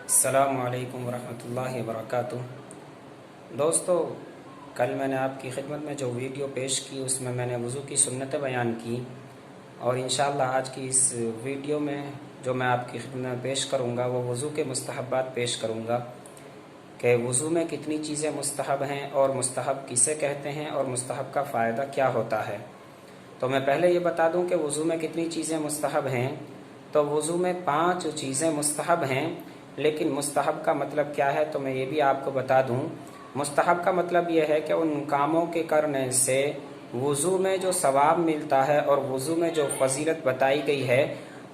السلام علیکم ورحمۃ اللہ وبرکاتہ۔ دوستو، کل میں نے آپ کی خدمت میں جو ویڈیو پیش کی اس میں میں نے وضو کی سنتیں بیان کی، اور انشاءاللہ آج کی اس ویڈیو میں جو میں آپ کی خدمت میں پیش کروں گا وہ وضو کے مستحبات پیش کروں گا کہ وضو میں کتنی چیزیں مستحب ہیں اور مستحب کسے کہتے ہیں اور مستحب کا فائدہ کیا ہوتا ہے۔ تو میں پہلے یہ بتا دوں کہ وضو میں کتنی چیزیں مستحب ہیں۔ تو وضو میں 5 چیزیں مستحب ہیں، لیکن مستحب کا مطلب کیا ہے تو میں یہ بھی آپ کو بتا دوں۔ مستحب کا مطلب یہ ہے کہ ان کاموں کے کرنے سے وضو میں جو ثواب ملتا ہے اور وضو میں جو فضیلت بتائی گئی ہے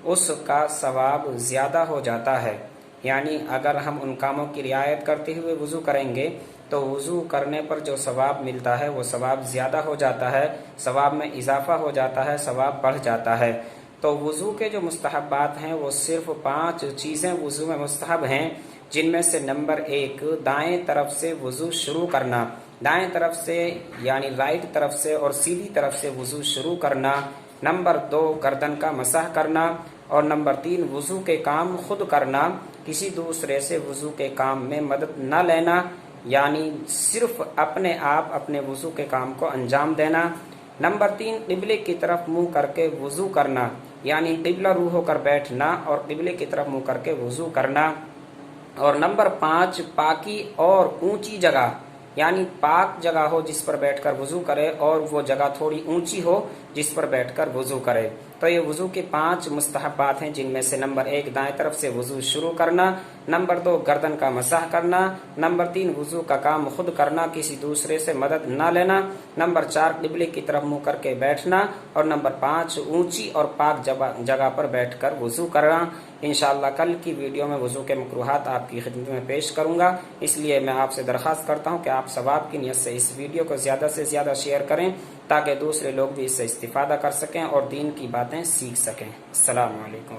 اس کا ثواب زیادہ ہو جاتا ہے۔ یعنی اگر ہم ان کاموں کی رعایت کرتے ہوئے وضو کریں گے تو وضو کرنے پر جو ثواب ملتا ہے وہ ثواب زیادہ ہو جاتا ہے، ثواب میں اضافہ ہو جاتا ہے، ثواب بڑھ جاتا ہے۔ تو وضو کے جو مستحبات ہیں وہ صرف 5 چیزیں وضو میں مستحب ہیں، جن میں سے نمبر 1 دائیں طرف سے وضو شروع کرنا۔ دائیں طرف سے یعنی رائٹ طرف سے اور سیدھی طرف سے وضو شروع کرنا۔ نمبر 2 گردن کا مسح کرنا، اور نمبر 3 وضو کے کام خود کرنا، کسی دوسرے سے وضو کے کام میں مدد نہ لینا، یعنی صرف اپنے آپ اپنے وضو کے کام کو انجام دینا۔ نمبر 3 قبلے کی طرف منہ کر کے وضو کرنا، یعنی قبلہ رو ہو کر بیٹھنا اور قبلے کی طرف منہ کر کے وضو کرنا۔ اور نمبر 5 پاکی اور اونچی جگہ، یعنی پاک جگہ ہو جس پر بیٹھ کر وضو کرے اور وہ جگہ تھوڑی اونچی ہو جس پر بیٹھ کر وضو کرے۔ تو یہ وضو کے 5 مستحبات ہیں، جن میں سے نمبر 1 دائیں طرف سے وضو شروع کرنا، نمبر 2 گردن کا مسح کرنا، نمبر 3 وضو کا کام خود کرنا، کسی دوسرے سے مدد نہ لینا، نمبر 4 قبلے کی طرف منہ کر کے بیٹھنا، اور نمبر 5 اونچی اور پاک جگہ پر بیٹھ کر وضو کرنا۔ انشاءاللہ کل کی ویڈیو میں وضو کے مکروہات آپ کی خدمت میں پیش کروں گا، اس لیے میں آپ سے درخواست کرتا ہوں کہ آپ ثواب کی نیت سے اس ویڈیو کو زیادہ سے زیادہ شیئر کریں تاکہ دوسرے لوگ بھی اس سے استفادہ کر سکیں اور دین کی باتیں سیکھ سکیں۔ السلام علیکم۔